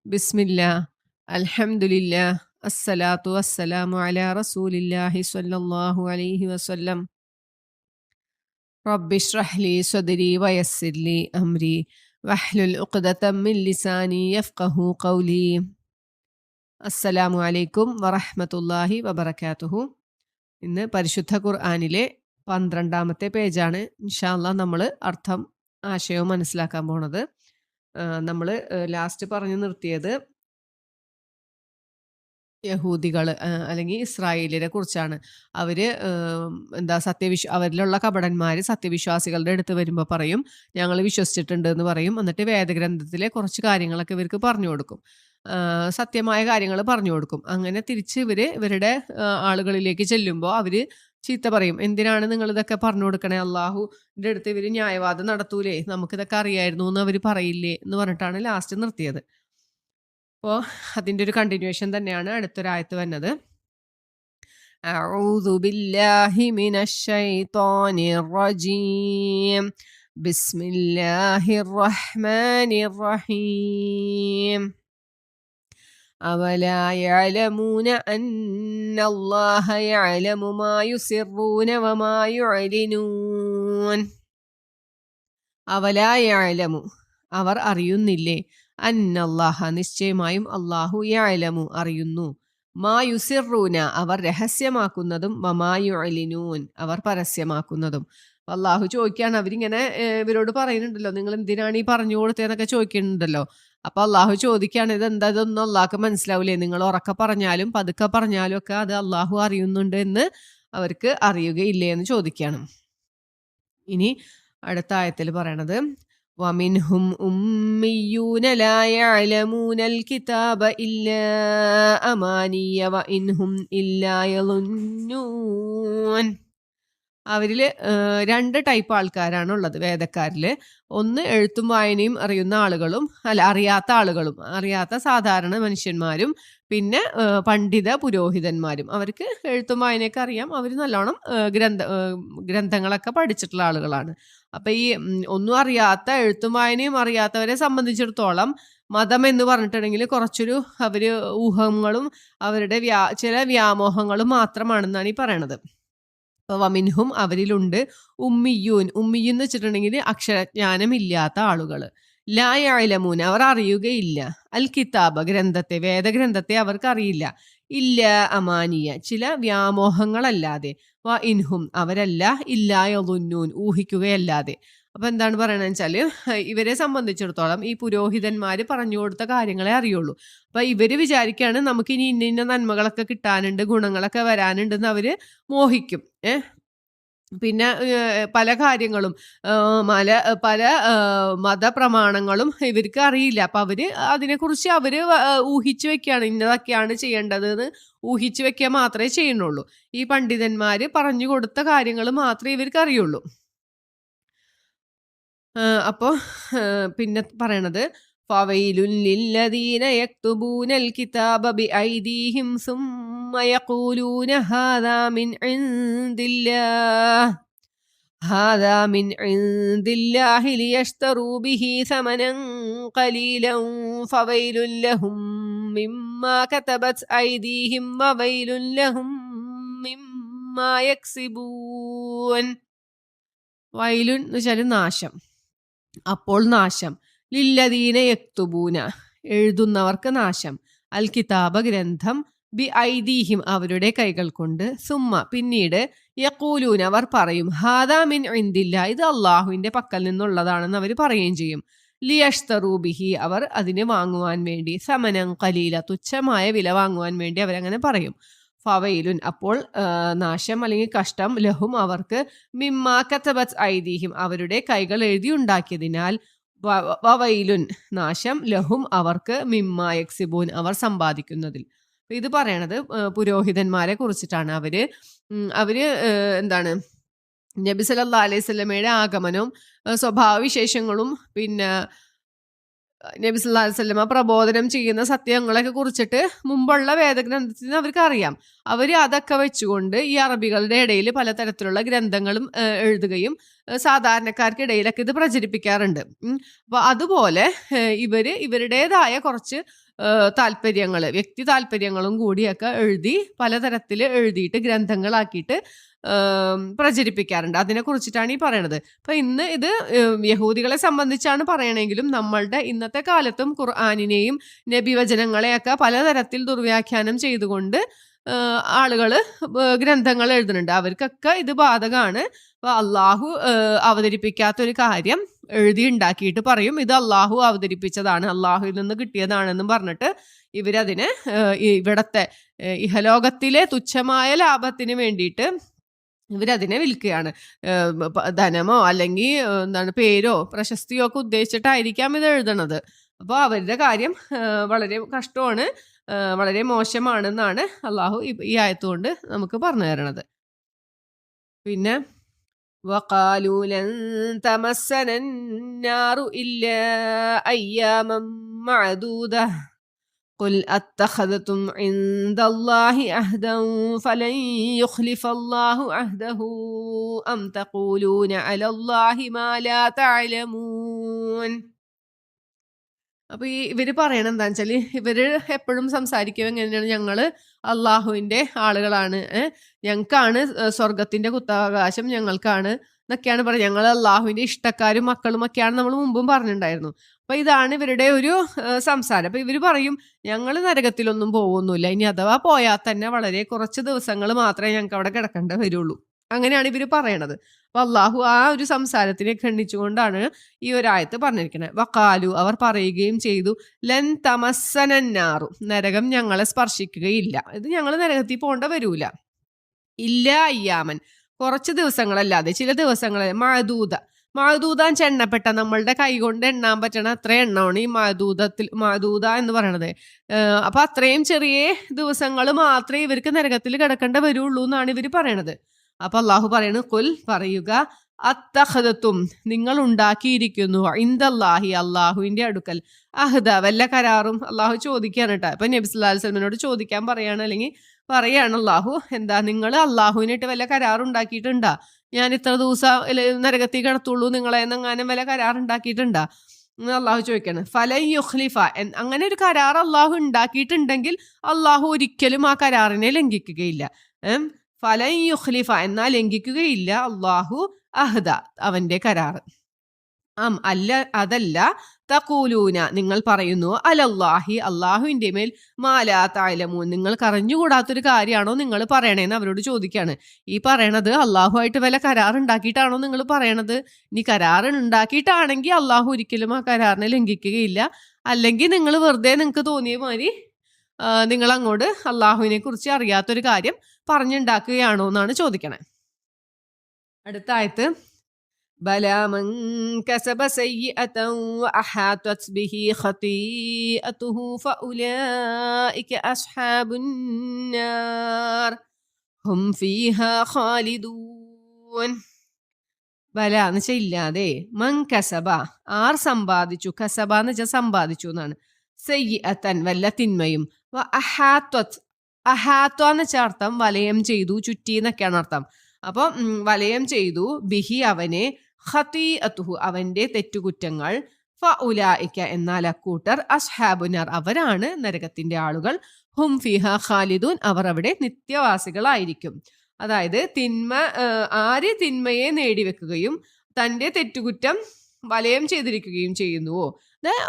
ബിസ്മില്ലാ അൽഹംദുലില്ലാ അസ്സലാത്തു വസ്സലാമു അലാ റസൂലില്ലാഹി സ്വല്ലല്ലാഹു അലൈഹി വസല്ലം. റബ്ബിശ്റഹ് ലി സ്വദ്രി വയസ്സിർ ലി അംരി വഹ്ലുൽ ഉഖ്ദതം മിൻ ലിസാനി യഫ്ഖഹു ഖൗലി. അസ്സലാമു അലൈക്കും വറഹ്മത്തുള്ളാഹി വബറകാതുഹു. ഇന്ന് പരിശുദ്ധ ഖുർആനിലെ 12-ാമത്തെ പേജാണ് ഇൻഷാ അല്ലാഹ് നമ്മൾ അർത്ഥം ആശയവും മനസ്സിലാക്കാൻ പോണത്. നമ്മൾ ലാസ്റ്റ് പറഞ്ഞു നിർത്തിയത് യഹൂദികൾ അല്ലെങ്കിൽ ഇസ്രായേലിനെ കുറിച്ചാണ്. അവര് അവരിലുള്ള കപടന്മാർ സത്യവിശ്വാസികളുടെ അടുത്ത് വരുമ്പോൾ പറയും, ഞങ്ങൾ വിശ്വസിച്ചിട്ടുണ്ട് എന്ന് പറയും. എന്നിട്ട് വേദഗ്രന്ഥത്തിലെ കുറച്ച് കാര്യങ്ങളൊക്കെ ഇവർക്ക് പറഞ്ഞു കൊടുക്കും, സത്യമായ കാര്യങ്ങൾ പറഞ്ഞു കൊടുക്കും. അങ്ങനെ തിരിച്ച് ഇവരുടെ ആളുകളിലേക്ക് ചെല്ലുമ്പോൾ അവര് ചീത്ത പറയും, എന്തിനാണ് നിങ്ങൾ ഇതൊക്കെ പറഞ്ഞു കൊടുക്കണേ, അള്ളാഹുവിൻ്റെ അടുത്ത് ഇവർ ന്യായവാദം നടത്തൂലേ, നമുക്കിതൊക്കെ അറിയായിരുന്നു എന്ന് അവർ പറയില്ലേ എന്ന് പറഞ്ഞിട്ടാണ് ലാസ്റ്റ് നിർത്തിയത്. അപ്പോൾ അതിൻ്റെ ഒരു കണ്ടിന്യൂഷൻ തന്നെയാണ് അടുത്തൊരായത്ത് വന്നത്. അഊദു ബില്ലാഹി മിനശ് ശൈത്വാനിർ റജീം ബിസ്മില്ലാഹിർ റഹ്മാനിർ റഹീം. അവലാ യഅലമൂന അന്നല്ലാഹ യഅലമു മാ യുസിറൂന വമാ യുഅ്ലിനൂൻ. അവലാ യഅലമു, അവർ അറിയുന്നില്ലേ, അന്നല്ലാഹ നിശ്ചയമായും അല്ലാഹു യഅലമു അറിയുന്നു, മാ യുസിറൂന അവർ രഹസ്യമാക്കുന്നതും, വമാ യുഅ്ലിനൂൻ അവർ പരസ്യമാക്കുന്നതും. അള്ളാഹു ചോദിക്കുകയാണ്, അവരിങ്ങനെ ഇവരോട് പറയുന്നുണ്ടല്ലോ, നിങ്ങൾ എന്തിനാണ് ഈ പറഞ്ഞു കൊടുത്തതെന്നൊക്കെ ചോദിക്കുന്നുണ്ടല്ലോ. അപ്പൊ അള്ളാഹു ചോദിക്കുകയാണ്, ഇതെന്താ, ഇതൊന്നും അള്ളാഹ്ക്ക് മനസ്സിലാവില്ലേ, നിങ്ങൾ ഉറക്കെ പറഞ്ഞാലും പതുക്കെ പറഞ്ഞാലും ഒക്കെ അത് അള്ളാഹു അറിയുന്നുണ്ട് എന്ന് അവർക്ക് അറിയുകയില്ലേ എന്ന് ചോദിക്കുകയാണ്. ഇനി അടുത്ത ആയത്തിൽ പറയണത്, വമിൻഹും ഉമ്മിയൂന ലാ യഅലമൂനൽ കിതാബ ഇല്ലാ അമാനിയ വഇൻഹും ഇല്ലാ യളുന്നൂൻ. അവരിൽ 2 ടൈപ്പ് ആൾക്കാരാണ് ഉള്ളത് വേദക്കാരിൽ. ഒന്ന് എഴുത്തും വായനയും അറിയുന്ന ആളുകളും, അറിയാത്ത ആളുകളും, അറിയാത്ത സാധാരണ മനുഷ്യന്മാരും, പിന്നെ പണ്ഡിത പുരോഹിതന്മാരും. അവർക്ക് എഴുത്തും വായനയൊക്കെ അറിയാം, അവർ നല്ലോണം ഗ്രന്ഥങ്ങളൊക്കെ പഠിച്ചിട്ടുള്ള ആളുകളാണ്. അപ്പം ഈ ഒന്നും അറിയാത്ത, എഴുത്തും വായനയും അറിയാത്തവരെ സംബന്ധിച്ചിടത്തോളം മതം എന്ന് പറഞ്ഞിട്ടുണ്ടെങ്കിൽ കുറച്ചൊരു ഊഹങ്ങളും അവരുടെ ചില വ്യാമോഹങ്ങളും മാത്രമാണെന്നാണ് ഈ പറയണത്. വമിൻഹും അവരിലുണ്ട് ഉമ്മിയൂൻ. ഉമ്മിയൂൻ എന്ന് വെച്ചിട്ടുണ്ടെങ്കിൽ അക്ഷരജ്ഞാനമില്ലാത്ത ആളുകൾ. ലാ യഅലമൂൻ അവർ അറിയുകയില്ല, അൽ കിതാബ് ഗ്രന്ഥത്തെ, വേദഗ്രന്ഥത്തെ അവർക്ക് അറിയില്ല, ഇല്ല അമാനിയ ചില വ്യാമോഹങ്ങളല്ലാതെ, വ ഇൻഹും അവരല്ല, ഇല്ലാ യളുന്നൂൻ ഊഹിക്കുകയല്ലാതെ. അപ്പൊ എന്താണ് പറയണെന്ന് വെച്ചാല്, ഇവരെ സംബന്ധിച്ചിടത്തോളം ഈ പുരോഹിതന്മാര് പറഞ്ഞു കൊടുത്ത കാര്യങ്ങളെ അറിയുള്ളൂ. അപ്പൊ ഇവര് വിചാരിക്കുകയാണ് നമുക്ക് ഇനി ഇന്ന ഇന്ന നന്മകളൊക്കെ കിട്ടാനുണ്ട്, ഗുണങ്ങളൊക്കെ വരാനുണ്ടെന്ന് അവര് മോഹിക്കും. പിന്നെ പല കാര്യങ്ങളും പല മതപ്രമാണങ്ങളും ഇവർക്ക് അറിയില്ല. അപ്പൊ അവര് അതിനെക്കുറിച്ച് ഊഹിച്ചു വെക്കുകയാണ്, ഇന്നതൊക്കെയാണ് ചെയ്യേണ്ടത് എന്ന് ഊഹിച്ചു വെക്കുക മാത്രമേ ചെയ്യുന്നുള്ളൂ. ഈ പണ്ഡിതന്മാര് പറഞ്ഞു കൊടുത്ത കാര്യങ്ങൾ മാത്രമേ ഇവർക്ക് അറിയുള്ളൂ. അപ്പോൾ പിന്നെ പറയണത്, ഫവൈലുൻ ലില്ലദീന യക്തുബൂനൽ കിതാബ ബിഐദീഹിം സുമ്മ യഖൂലൂന ഹാദാ മിൻ ഇൻദില്ലാഹി ലിയശ്തറൂ ബിഹി സമനൻ ഖലീലൻ ഫവൈലുൻ ലഹും മിമ്മാ കതബത് ഐദീഹിം വവൈലുൻ ലഹും മിമ്മാ യക്സിബൂൻ. വൈലുൻ എന്ന് വെച്ചാൽ നാശം, അപ്പോൾ നാശം, ലില്ലദീന യക്തുബൂന എഴുതുന്നവർക്ക് നാശം, അൽ കിതാബ ഗ്രന്ഥം, ബി ഐദീഹിം അവരുടെ കൈകൾ കൊണ്ട്, സുമ്മ പിന്നീട്, യഖൂലൂന അവർ പറയും, ഹാദാ മിൻ ഇൻദില്ല ഇത് അള്ളാഹുവിന്റെ പക്കൽ നിന്നുള്ളതാണെന്ന് അവർ പറയുകയും ചെയ്യും, ലിയഷ്തറൂ ബിഹി അവർ അതിനെ വാങ്ങുവാൻ വേണ്ടി, സമനം ഖലീല തുച്ഛമായ വില വാങ്ങുവാൻ വേണ്ടി അവരങ്ങനെ പറയും. ഫവൈലുൻ അപ്പോൾ നാശം അല്ലെങ്കിൽ കഷ്ടം, ലഹും അവർക്ക്, മിമ്മാ കതബത് ഐദീഹിം അവരുടെ കൈകൾ എഴുതിയുണ്ടാക്കിയതിനാൽ, വവൈലുൻ നാശം, ലഹും അവർക്ക്, മിമ്മാ യക്സിബൂൻ അവർ സമ്പാദിക്കുന്നതിൽ. ഇത് പറയണത് പുരോഹിതന്മാരെ കുറിച്ചിട്ടാണ്. അവര് എന്താണ്, നബി സല്ലല്ലാഹു അലൈഹി വസല്ലമയുടെ ആഗമനവും സ്വഭാവവിശേഷങ്ങളും പിന്നെ നബി സല്ലല്ലാഹു അലൈഹി വസല്ലമ പ്രബോധനം ചെയ്യുന്ന സത്യങ്ങളൊക്കെ കുറിച്ചിട്ട് മുമ്പുള്ള വേദഗ്രന്ഥത്തിൽ നിന്ന് അവർക്ക് അറിയാം. അവർ അതൊക്കെ വെച്ചുകൊണ്ട് ഈ അറബികളുടെ ഇടയിൽ പലതരത്തിലുള്ള ഗ്രന്ഥങ്ങളും എഴുതുകയും സാധാരണക്കാർക്കിടയിലൊക്കെ ഇത് പ്രചരിപ്പിക്കാറുണ്ട്. അപ്പോൾ അതുപോലെ ഇവരുടേതായ കുറച്ച് താല്പര്യങ്ങൾ, വ്യക്തി താല്പര്യങ്ങളും കൂടിയൊക്കെ എഴുതി പലതരത്തിൽ എഴുതിയിട്ട് ഗ്രന്ഥങ്ങളാക്കിയിട്ട് പ്രചരിപ്പിക്കാറുണ്ട്. അതിനെ കുറിച്ചിട്ടാണ് ഈ പറയണത്. അപ്പൊ ഇന്ന് ഇത് യഹൂദികളെ സംബന്ധിച്ചാണ് പറയണെങ്കിലും നമ്മളുടെ ഇന്നത്തെ കാലത്തും ഖുർആനിനെയും നബിവചനങ്ങളെയൊക്കെ പലതരത്തിൽ ദുർവ്യാഖ്യാനം ചെയ്തുകൊണ്ട് ആളുകൾ ഗ്രന്ഥങ്ങൾ എഴുതുന്നുണ്ട്. അവർക്കൊക്കെ ഇത് ബാധകമാണ്. അപ്പൊ അള്ളാഹു അവതരിപ്പിക്കാത്തൊരു കാര്യം എഴുതി ഉണ്ടാക്കിയിട്ട് പറയും ഇത് അള്ളാഹു അവതരിപ്പിച്ചതാണ്, അള്ളാഹുവിൽ നിന്ന് കിട്ടിയതാണെന്നും പറഞ്ഞിട്ട് ഇവരതിനെ ഇവിടത്തെ ഇഹലോകത്തിലെ തുച്ഛമായ ലാഭത്തിന് വേണ്ടിയിട്ട് ഇവരതിനെ വിൽക്കുകയാണ്. ധനമോ അല്ലെങ്കിൽ എന്താണ് പേരോ പ്രശസ്തിയോ ഒക്കെ ഉദ്ദേശിച്ചിട്ടായിരിക്കാം ഇത് എഴുതണത്. അപ്പോൾ അവരുടെ കാര്യം വളരെ കഷ്ടമാണ്, വളരെ മോശമാണെന്നാണ് അള്ളാഹു ഈ ആയത്തുകൊണ്ട് നമുക്ക് പറഞ്ഞു തരണത്. പിന്നെ وقالوا لن تمسنا النار إلا أياما معدودة قل أتخذتم عند الله عهدا فلن يخلف الله عهده أم تقولون على الله ما لا تعلمون. അപ്പൊ ഇവര് പറയണ എന്താന്ന് വെച്ചാല് ഇവര് എപ്പോഴും സംസാരിക്കുക എങ്ങനെയാണ്, ഞങ്ങള് അള്ളാഹുവിന്റെ ആളുകളാണ്, ഞങ്ങൾക്കാണ് സ്വർഗത്തിന്റെ കുത്തവകാശം, ഞങ്ങൾക്കാണ് എന്നൊക്കെയാണ് പറയുന്നത്. ഞങ്ങൾ അള്ളാഹുവിന്റെ ഇഷ്ടക്കാരും മക്കളും ഒക്കെയാണ് നമ്മൾ മുമ്പും പറഞ്ഞിട്ടുണ്ടായിരുന്നു. അപ്പൊ ഇതാണ് ഇവരുടെ ഒരു സംസാരം. അപ്പൊ ഇവര് പറയും ഞങ്ങൾ നരകത്തിലൊന്നും പോകുന്നില്ല, ഇനി അഥവാ പോയാൽ തന്നെ വളരെ കുറച്ച് ദിവസങ്ങൾ മാത്രമേ ഞങ്ങൾക്ക് അവിടെ കിടക്കേണ്ടി വരുള്ളൂ. അങ്ങനെയാണ് ഇവർ പറയണത്. അപ്പൊ അള്ളാഹു ആ ഒരു സംസാരത്തിനെ ഖണ്ഡിച്ചുകൊണ്ടാണ് ഈ ഒരു ആയത്ത് പറഞ്ഞിരിക്കുന്നത്. വഖാലു അവർ പറയുകയും ചെയ്തു ലൻ തമസ്സനന്നാറു നരകം ഞങ്ങളെ സ്പർശിക്കുകയില്ല, ഇത് ഞങ്ങൾ നരകത്തിൽ പോകേണ്ട വരൂല. ഇല്ല അയ്യാമൻ കുറച്ച് ദിവസങ്ങളല്ലാതെ, ചില ദിവസങ്ങൾ മഅദൂദാൻ എണ്ണപ്പെട്ട നമ്മളുടെ കൈ കൊണ്ട് എണ്ണാൻ പറ്റണ അത്ര എണ്ണമാണ് ഈ മഅദൂദ എന്ന് പറയണത്. അപ്പൊ അത്രയും ചെറിയ ദിവസങ്ങൾ മാത്രമേ ഇവർക്ക് നരകത്തിൽ കിടക്കേണ്ട വരുള്ളൂ എന്നാണ് ഇവർ പറയണത്. അപ്പൊ അള്ളാഹു പറയണു കുൽ പറയുക അത്തഖദത്തും നിങ്ങൾ ഉണ്ടാക്കിയിരിക്കുന്നു ഇൻദല്ലാഹി അള്ളാഹുവിന്റെ അടുക്കൽ അഹ്ദ വല്ല കരാറും. അള്ളാഹു ചോദിക്കാണ് കേട്ടോ. ഇപ്പൊ നബി സല്ലല്ലാഹു അലൈഹി വസല്ലമയോട് ചോദിക്കാൻ പറയാണ്, അല്ലെങ്കിൽ പറയാണ് അള്ളാഹു എന്താ നിങ്ങൾ അള്ളാഹുവിനായിട്ട് വല്ല കരാറുണ്ടാക്കിയിട്ടുണ്ടാ, ഞാൻ ഇത്ര ദിവസം നരകത്തിൽ കിടത്തുള്ളൂ നിങ്ങളെ എന്നെങ്ങാനും വല്ല കരാറുണ്ടാക്കിയിട്ടുണ്ടാ അള്ളാഹു ചോദിക്കാണ്. ഫലൻ യുഖ്ലിഫ അങ്ങനെ ഒരു കരാർ അള്ളാഹു ഉണ്ടാക്കിയിട്ടുണ്ടെങ്കിൽ അള്ളാഹു ഒരിക്കലും ആ കരാറിനെ ലംഘിക്കുകയില്ല. ഫലൻ യുഖ്ലിഫ എന്നാൽ ലംഘിക്കുകയില്ല അള്ളാഹു അഹ്ദ അവന്റെ കരാറ്. അല്ല അതല്ല തഖൂലൂന നിങ്ങൾ പറയുന്നു അലല്ലാഹി അള്ളാഹുവിന്റെ മേൽ മാലാ തഅലമൂൻ നിങ്ങൾക്ക് അറിഞ്ഞുകൂടാത്തൊരു കാര്യമാണോ നിങ്ങൾ പറയണേന്ന് അവരോട് ചോദിക്കാണ്. ഈ പറയണത് അള്ളാഹുമായിട്ട് വല്ല കരാർ ഉണ്ടാക്കിയിട്ടാണോ നിങ്ങൾ പറയണത്? ഇനി കരാർ ഉണ്ടാക്കിയിട്ടാണെങ്കിൽ അള്ളാഹു ഒരിക്കലും ആ കരാറിനെ ലംഘിക്കുകയില്ല, അല്ലെങ്കിൽ നിങ്ങൾ വെറുതെ നിങ്ങൾക്ക് തോന്നിയ മാതിരി നിങ്ങൾ അങ്ങോട്ട് അള്ളാഹുവിനെ കുറിച്ച് അറിയാത്തൊരു കാര്യം പറഞ്ഞുണ്ടാക്കുകയാണോ എന്നാണ് ചോദിക്കണേ. അടുത്ത ആയത്ത് ബലാ മൻ കസബ സയ്യിഅതൻ വഅഹാതത് ബിഹി ഖതീഅതുഹു ഫഉലൈക അസ്ഹാബുൻ നാർ ഹും ഫീഹാ ഖാലിദൂൻ. ബല എന്ന് വെച്ചാൽ ഇല്ലാതെ, മൻ കസബ ആർ സമ്പാദിച്ചു, കസബ എന്ന് വെച്ചാൽ സമ്പാദിച്ചു എന്നാണ്, സയ്യിഅതൻ വല്ല തിന്മയും, അഹാത്വ എന്ന് വെച്ചാൽ അർത്ഥം വലയം ചെയ്തു, ചുറ്റി എന്നൊക്കെയാണ് അർത്ഥം. അപ്പൊ വലയം ചെയ്തു ബിഹി അവനെ, ഖതീഅതുഹു അവന്റെ തെറ്റുകുറ്റങ്ങൾ, ഫഉലൈക എന്നാൽ അക്കൂട്ടർ, അസ്ഹാബുനാർ അവരാണ് നരകത്തിന്റെ ആളുകൾ, ഹും ഫീഹാ ഖാലിദൂൻ അവർ അവിടെ നിത്യവാസികളായിരിക്കും. അതായത് ആര് തിന്മയെ നേടിവെക്കുകയും തന്റെ തെറ്റുകുറ്റം വലയം ചെയ്തിരിക്കുകയും ചെയ്യുന്നുവോ,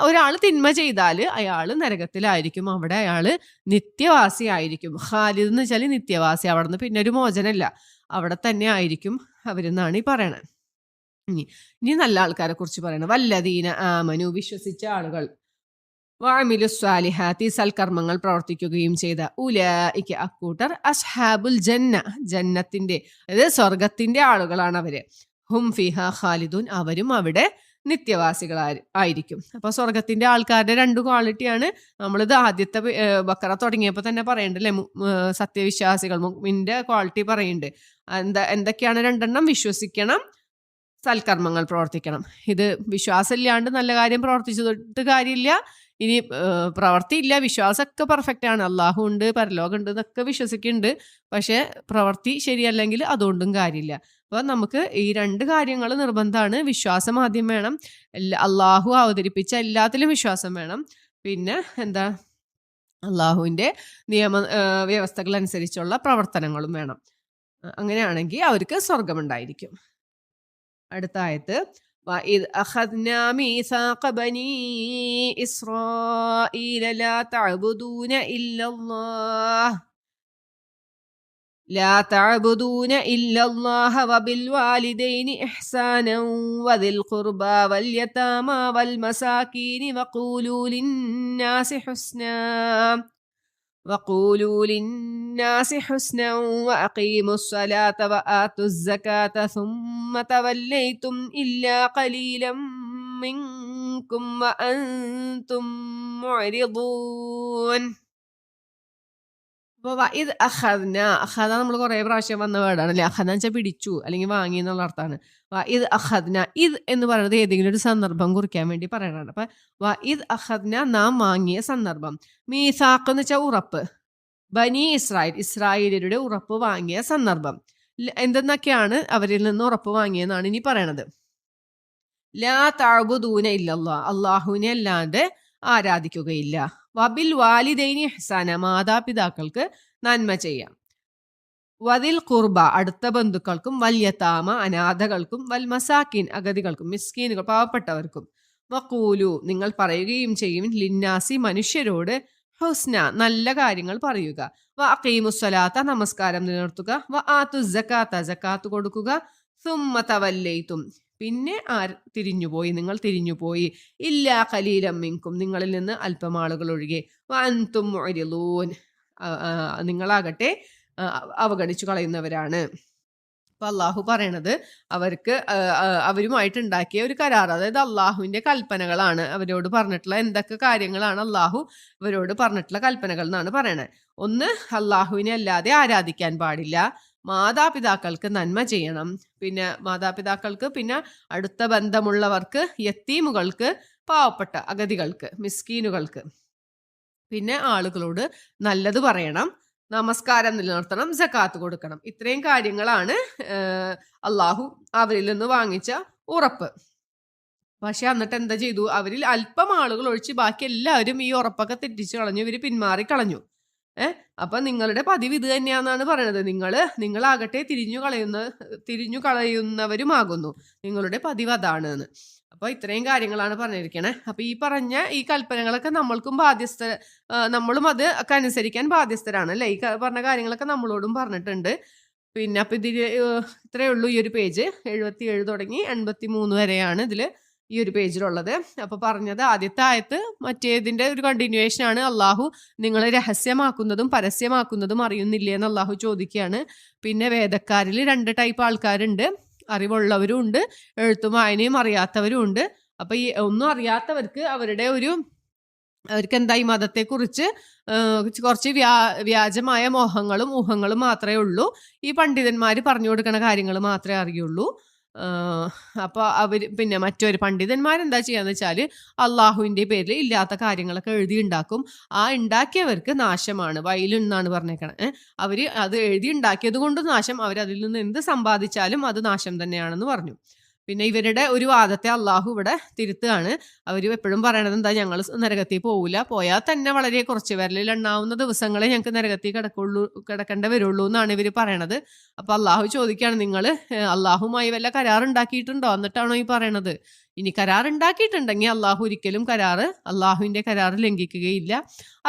ഒരാൾ തിന്മ ചെയ്താൽ അയാൾ നരകത്തിലായിരിക്കും, അവിടെ അയാൾ നിത്യവാസി ആയിരിക്കും. ഖാലിദ് എന്ന് വെച്ചാൽ നിത്യവാസി, അവിടെ നിന്ന് പിന്നെ ഒരു മോചനമില്ല, അവിടെ തന്നെ ആയിരിക്കും അവരെന്നാണ് ഈ പറയണത്. ഇനി നല്ല ആൾക്കാരെ കുറിച്ച് പറയണം. വല്ലദീന ആമനു വിശ്വസിച്ച ആളുകൾ, വഅമിലു സ്വാലിഹാത്തി സൽക്കർമ്മങ്ങൾ പ്രവർത്തിക്കുകയും ചെയ്ത, ഉലൈക അക്കൂട്ടർ, അസ്ഹാബുൽ ജന്ന ജന്നത്തിന്റെ അതായത് സ്വർഗത്തിന്റെ ആളുകളാണ് അവര്, ഹും ഫീഹാ ഖാലിദൂൻ അവരും അവിടെ നിത്യവാസികളായിരിക്കും. അപ്പൊ സ്വർഗത്തിന്റെ ആൾക്കാരുടെ 2 ക്വാളിറ്റിയാണ് നമ്മളിത് ആദ്യത്തെ ബക്കറ തുടങ്ങിയപ്പോൾ തന്നെ പറയണ്ടല്ലേ, സത്യവിശ്വാസികൾ മുഅ്മിന്റെ ക്വാളിറ്റി പറയുന്നുണ്ട്. എന്തൊക്കെയാണ് 2 വിശ്വസിക്കണം, സൽക്കർമ്മങ്ങൾ പ്രവർത്തിക്കണം. ഇത് വിശ്വാസമില്ലാണ്ട് നല്ല കാര്യം പ്രവർത്തിച്ചിട്ട് കാര്യമില്ല. ഇനി പ്രവൃത്തിയില്ല, വിശ്വാസമൊക്കെ പെർഫെക്റ്റ് ആണ്. അള്ളാഹു ഉണ്ട്, പരലോകമുണ്ട് എന്നൊക്കെ വിശ്വസിക്കുന്നുണ്ട്. പക്ഷേ പ്രവൃത്തി ശരിയല്ലെങ്കിൽ അതുകൊണ്ടും കാര്യമില്ല. അപ്പോൾ നമുക്ക് ഈ 2 കാര്യങ്ങൾ നിർബന്ധമാണ്. വിശ്വാസം ആദ്യം വേണം. അള്ളാഹു അവതരിപ്പിച്ച എല്ലാത്തിലും വിശ്വാസം വേണം. പിന്നെ എന്താ, അള്ളാഹുവിൻ്റെ നിയമ വ്യവസ്ഥകൾ അനുസരിച്ചുള്ള പ്രവർത്തനങ്ങളും വേണം. അങ്ങനെയാണെങ്കിൽ അവർക്ക് സ്വർഗമുണ്ടായിരിക്കും. അടുത്ത ആയത്ത് وَإِذْ أَخَذْنَا مِيثَاقَ بَنِي إِسْرَائِيلَ لا تعبدون إلا الله وبالوالدين إحسانا وذي القربى واليتامى والمساكين وقولوا للناس حسنا وأقيموا الصلاة وآتوا الزكاة ثم توليتم إلا قليلا منكم وأنتم معرضون. അപ്പോൾ ഇത് അഖദ നമ്മൾ കുറേ പ്രാവശ്യം വന്ന വേർഡാണ് അല്ലേ. അഖദ എന്ന് വെച്ചാൽ പിടിച്ചു അല്ലെങ്കിൽ വാങ്ങി എന്നുള്ള അർത്ഥമാണ്. ഇത് അഖദ്ന, ഇത് എന്ന് പറയുന്നത് ഏതെങ്കിലും ഒരു സന്ദർഭം കുറിക്കാൻ വേണ്ടി പറയണതാണ്. അപ്പൊ ഇത് അഖദ്ന നാം വാങ്ങിയ സന്ദർഭം. മീസാഖ് എന്ന് വെച്ചാൽ ഉറപ്പ്. ബനി ഇസ്രായേലരുടെ ഉറപ്പ് വാങ്ങിയ സന്ദർഭം. എന്തെന്നൊക്കെയാണ് അവരിൽ നിന്ന് ഉറപ്പ് വാങ്ങിയെന്നാണ് ഇനി പറയണത്. ലാ തഅബുദൂന ഇല്ലല്ലാഹ്, അള്ളാഹുവിനെ അല്ലാതെ ആരാധിക്കുകയില്ല. വബിൽ വാലിദൈനി ഇഹ്സാന, മാതാപിതാക്കൾക്ക് നന്മ ചെയ്യാം. വദിൽ ഖുർബ, അടുത്ത ബന്ധുക്കൾക്കും. വല്യതാമ, അനാഥകൾക്കും. വൽ മസാക്കിൻ, അഗതികൾക്കും. മിസ്കീനുകൾ, പാവപ്പെട്ടവർക്കും. വഖൂലു, നിങ്ങൾ പറയുകയും ചെയ്യും. ലിന്നാസി, മനുഷ്യരോട്. ഹുസ്ന, നല്ല കാര്യങ്ങൾ പറയുക. വ അഖീമുസ്സലാത്ത, നമസ്കാരം നിലനിർത്തുക. വ ആതു സകാത്ത, സകാത്ത് കൊടുക്കുക. സുമ്മ തവല്ലൈതും, പിന്നെ നിങ്ങൾ തിരിഞ്ഞുപോയി. ഇല്ലാ ഖലീലം മിൻകും, നിങ്ങളിൽ നിന്ന് അല്പം ആളുകൾ ഒഴികെ. വ അൻതും മുഅ്രിദൂൻ, നിങ്ങളാകട്ടെ അവഗണിച്ചു കളയുന്നവരാണ്. അപ്പൊ അള്ളാഹു പറയണത് അവരുമായിട്ടുണ്ടാക്കിയ ഒരു കരാർ, അതായത് അള്ളാഹുവിന്റെ കൽപ്പനകളാണ് അവരോട് പറഞ്ഞിട്ടുള്ള. എന്തൊക്കെ കാര്യങ്ങളാണ് അള്ളാഹു ഇവരോട് പറഞ്ഞിട്ടുള്ള കൽപ്പനകൾ എന്നാണ് പറയണത്. ഒന്ന്, അള്ളാഹുവിനെ അല്ലാതെ ആരാധിക്കാൻ പാടില്ല. മാതാപിതാക്കൾക്ക് നന്മ ചെയ്യണം. പിന്നെ മാതാപിതാക്കൾക്ക്, പിന്നെ അടുത്ത ബന്ധമുള്ളവർക്ക്, യത്തീമുകൾക്ക്, പാവപ്പെട്ട അഗതികൾക്ക്, മിസ്കീനുകൾക്ക്. പിന്നെ ആളുകളോട് നല്ലത് പറയണം, നമസ്കാരം നിലനിർത്തണം, സകാത്ത് കൊടുക്കണം. ഇത്രയും കാര്യങ്ങളാണ് അള്ളാഹു അവരിൽ നിന്ന് വാങ്ങിച്ച ഉറപ്പ്. പക്ഷെ എന്നിട്ട് എന്താ ചെയ്തു? അവരിൽ അല്പം ആളുകൾ ഒഴിച്ച് ബാക്കി എല്ലാവരും ഈ ഉറപ്പൊക്കെ തെറ്റിച്ചു കളഞ്ഞു, ഇവർ പിന്മാറി കളഞ്ഞു. അപ്പൊ നിങ്ങളുടെ പതിവ് ഇത് തന്നെയാണെന്നാണ് പറയണത്. നിങ്ങളാകട്ടെ തിരിഞ്ഞു കളയുന്നവരുമാകുന്നു, നിങ്ങളുടെ പതിവ് അതാണ് എന്ന്. അപ്പൊ ഇത്രയും കാര്യങ്ങളാണ് പറഞ്ഞിരിക്കണേ. അപ്പൊ ഈ പറഞ്ഞ ഈ കൽപ്പനകളൊക്കെ നമ്മൾക്കും നമ്മളും അത് ഒക്കെ അനുസരിക്കാൻ ബാധ്യസ്ഥരാണ് അല്ലെ. ഈ പറഞ്ഞ കാര്യങ്ങളൊക്കെ നമ്മളോടും പറഞ്ഞിട്ടുണ്ട്. പിന്നെ അപ്പൊ ഇതില് ഇത്രയേ ഉള്ളൂ ഈ ഒരു പേജ്. 77 തുടങ്ങി 83 വരെയാണ് ഇതില് ഈ ഒരു പേജിലുള്ളത്. അപ്പൊ പറഞ്ഞത് ആദ്യത്തെ ആയത്ത് മറ്റേതിന്റെ ഒരു കണ്ടിന്യൂവേഷൻ ആണ്. അള്ളാഹു നിങ്ങളെ രഹസ്യമാക്കുന്നതും പരസ്യമാക്കുന്നതും അറിയുന്നില്ലേ എന്ന് അള്ളാഹു ചോദിക്കുകയാണ്. പിന്നെ വേദക്കാരിൽ 2 ടൈപ്പ് ആൾക്കാരുണ്ട്. അറിവുള്ളവരും ഉണ്ട്, എഴുത്തും വായനയും അറിയാത്തവരും ഉണ്ട്. അപ്പൊ ഈ ഒന്നും അറിയാത്തവർക്ക് അവർക്ക് എന്താ ഈ മതത്തെക്കുറിച്ച് കുറച്ച് വ്യാജമായ മോഹങ്ങളും ഊഹങ്ങളും മാത്രമേ ഉള്ളൂ. ഈ പണ്ഡിതന്മാർ പറഞ്ഞു കൊടുക്കുന്ന കാര്യങ്ങൾ മാത്രമേ അറിയുള്ളൂ. അപ്പോൾ പിന്നെ മറ്റൊരു പണ്ഡിതന്മാരെന്താ ചെയ്യാന്ന് വെച്ചാൽ അള്ളാഹുവിൻ്റെ പേരിൽ ഇല്ലാത്ത കാര്യങ്ങളൊക്കെ എഴുതി ഉണ്ടാക്കും. ആ ഉണ്ടാക്കിയവർക്ക് നാശമാണ്, വയലെന്നാണ് പറഞ്ഞേക്കണത്. അവർ അത് എഴുതി ഉണ്ടാക്കിയത് കൊണ്ട് നാശം, അവരതിൽ നിന്ന് എന്ത് സമ്പാദിച്ചാലും അത് നാശം തന്നെയാണെന്ന് പറഞ്ഞു. പിന്നെ ഇവരുടെ ഒരു വാദത്തെ അള്ളാഹു ഇവിടെ തിരുത്തുകയാണ്. അവർ എപ്പോഴും പറയണത് എന്താ, ഞങ്ങൾ നരകത്തിൽ പോവില്ല, പോയാൽ തന്നെ വളരെ കുറച്ച് വിരലിൽ എണ്ണാവുന്ന ദിവസങ്ങളെ ഞങ്ങൾക്ക് നരകത്തിൽ കിടക്കേണ്ട വരുള്ളൂ എന്നാണ് ഇവർ പറയണത്. അപ്പൊ അള്ളാഹു ചോദിക്കുകയാണ്, നിങ്ങൾ അള്ളാഹുമായി വല്ല കരാറുണ്ടാക്കിയിട്ടുണ്ടോ എന്നിട്ടാണോ ഈ പറയണത്? ഇനി കരാറുണ്ടാക്കിയിട്ടുണ്ടെങ്കിൽ അള്ളാഹു ഒരിക്കലും അള്ളാഹുവിന്റെ കരാറ് ലംഘിക്കുകയില്ല.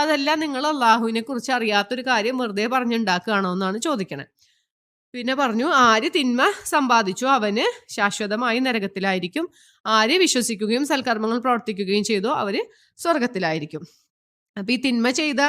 അതല്ല, നിങ്ങൾ അള്ളാഹുവിനെ കുറിച്ച് അറിയാത്തൊരു കാര്യം വെറുതെ പറഞ്ഞുണ്ടാക്കുകയാണോ എന്നാണ് ചോദിക്കണേ. പിന്നെ പറഞ്ഞു, ആര് തിന്മ സമ്പാദിച്ചു അവന് ശാശ്വതമായി നരകത്തിലായിരിക്കും. ആര് വിശ്വസിക്കുകയും സൽക്കർമ്മങ്ങൾ പ്രവർത്തിക്കുകയും ചെയ്തോ അവര് സ്വർഗത്തിലായിരിക്കും. അപ്പൊ ഈ തിന്മ ചെയ്ത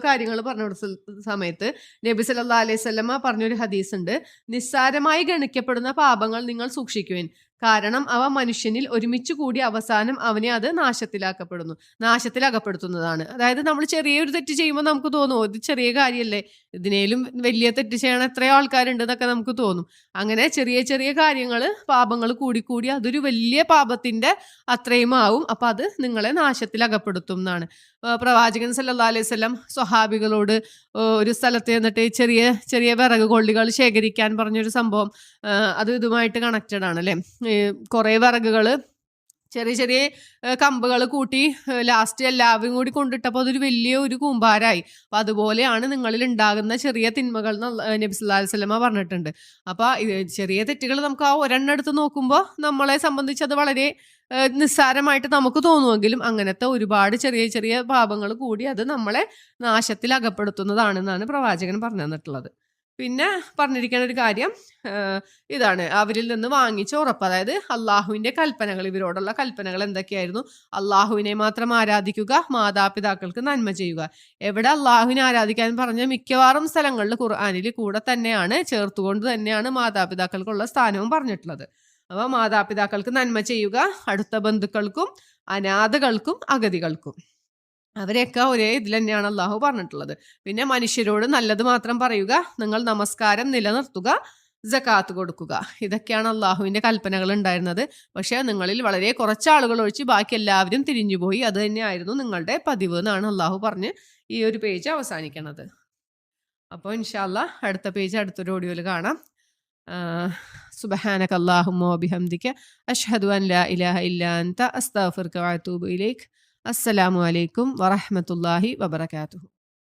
കാര്യങ്ങൾ പറഞ്ഞു കൊടുത്ത സമയത്ത് നബി സല്ലല്ലാഹു അലൈഹി വസല്ലമ പറഞ്ഞൊരു ഹദീസ് ഉണ്ട്. നിസ്സാരമായി ഗണിക്കപ്പെടുന്ന പാപങ്ങൾ നിങ്ങൾ സൂക്ഷിക്കുവിൻ, കാരണം അവ മനുഷ്യനിൽ ഒരുമിച്ച് കൂടി അവസാനം അവനെ അത് നാശത്തിലകപ്പെടുത്തുന്നതാണ്. അതായത് നമ്മൾ ചെറിയൊരു തെറ്റ് ചെയ്യുമ്പോൾ നമുക്ക് തോന്നും ഇത് ചെറിയ കാര്യമല്ലേ, ഇതിനേലും വലിയ തെറ്റ് ചെയ്യണ എത്രയോ ആൾക്കാരുണ്ട് എന്നൊക്കെ നമുക്ക് തോന്നും. അങ്ങനെ ചെറിയ ചെറിയ കാര്യങ്ങൾ, പാപങ്ങൾ കൂടിക്കൂടി അതൊരു വലിയ പാപത്തിന്റെ അത്രയും ആവും. അപ്പൊ അത് നിങ്ങളെ നാശത്തിലകപ്പെടുത്തും എന്നാണ്. പ്രവാചകൻ സല്ലല്ലാഹു അലൈഹി വസല്ലം സ്വഹാബികളോട് ഒരു സ്ഥലത്ത് എന്നിട്ട് ചെറിയ ചെറിയ വിറക് കൊള്ളികൾ ശേഖരിക്കാൻ പറഞ്ഞൊരു സംഭവം, അത് ഇതുമായിട്ട് കണക്റ്റഡ് ആണ് അല്ലേ. കുറേ വിറകുകൾ, ചെറിയ ചെറിയ കമ്പുകൾ കൂട്ടി ലാസ്റ്റ് എല്ലാവരും കൂടി കൊണ്ടിട്ടപ്പോൾ അതൊരു വലിയ ഒരു കൂമ്പാരായി. അപ്പൊ അതുപോലെയാണ് നിങ്ങളിൽ ഉണ്ടാകുന്ന ചെറിയ തിന്മകൾ നബി സല്ലല്ലാഹു അലൈഹി വസല്ലമ പറഞ്ഞിട്ടുണ്ട്. അപ്പൊ ചെറിയ തെറ്റുകൾ നമുക്ക് ആ ഒരെണ്ണം എടുത്ത് നോക്കുമ്പോൾ നമ്മളെ സംബന്ധിച്ച് അത് വളരെ നിസ്സാരമായിട്ട് നമുക്ക് തോന്നുമെങ്കിലും അങ്ങനത്തെ ഒരുപാട് ചെറിയ ചെറിയ പാപങ്ങൾ കൂടി അത് നമ്മളെ നാശത്തിൽ അകപ്പെടുത്തുന്നതാണെന്നാണ് പ്രവാചകൻ പറഞ്ഞു തന്നിട്ടുള്ളത്. പിന്നെ പറഞ്ഞിരിക്കുന്ന ഒരു കാര്യം ഇതാണ്, അവരിൽ നിന്ന് വാങ്ങിച്ച ഉറപ്പ്. അതായത് അള്ളാഹുവിന്റെ കൽപ്പനകൾ, ഇവരോടുള്ള കൽപ്പനകൾ എന്തൊക്കെയായിരുന്നു? അള്ളാഹുവിനെ മാത്രം ആരാധിക്കുക, മാതാപിതാക്കൾക്ക് നന്മ ചെയ്യുക. എവിടെ അള്ളാഹുവിനെ ആരാധിക്കാൻ പറഞ്ഞ മിക്കവാറും സ്ഥലങ്ങളിൽ ഖുർആനിൽ കൂടെ തന്നെയാണ്, ചേർത്തുകൊണ്ട് തന്നെയാണ് മാതാപിതാക്കൾക്കുള്ള സ്ഥാനവും പറഞ്ഞിട്ടുള്ളത്. അപ്പോൾ മാതാപിതാക്കൾക്ക് നന്മ ചെയ്യുക, അടുത്ത ബന്ധുക്കൾക്കും അനാഥകൾക്കും അഗതികൾക്കും, അവരെയൊക്കെ ഒരേ ഇതിൽ തന്നെയാണ് അള്ളാഹു പറഞ്ഞിട്ടുള്ളത്. പിന്നെ മനുഷ്യരോട് നല്ലത് മാത്രം പറയുക, നിങ്ങൾ നമസ്കാരം നിലനിർത്തുക, സകാത്ത് കൊടുക്കുക. ഇതൊക്കെയാണ് അള്ളാഹുവിന്റെ കൽപ്പനകൾ ഉണ്ടായിരുന്നത്. പക്ഷെ നിങ്ങളിൽ വളരെ കുറച്ച് ആളുകൾ ഒഴിച്ച് ബാക്കി എല്ലാവരും തിരിഞ്ഞുപോയി. അത് തന്നെയായിരുന്നു നിങ്ങളുടെ പതിവ് എന്നാണ് അള്ളാഹു പറഞ്ഞ് ഈ ഒരു പേജ് അവസാനിക്കണത്. അപ്പോൾ ഇൻഷാ അല്ലാഹ് അടുത്ത പേജ് അടുത്തൊരു ഓഡിയോയിൽ കാണാം. സുബ്ഹാനക അല്ലാഹുമ്മ വബിഹംദിക അഷ്ഹദു അൻ ലാ ഇലാഹ ഇല്ലാ അൻത അസ്തഗ്ഫിറുക വഅതൂബു ഇലൈക്. അസ്സലാമു അലൈക്കും വറഹ്മത്തുള്ളാഹി വബറകാതുഹു.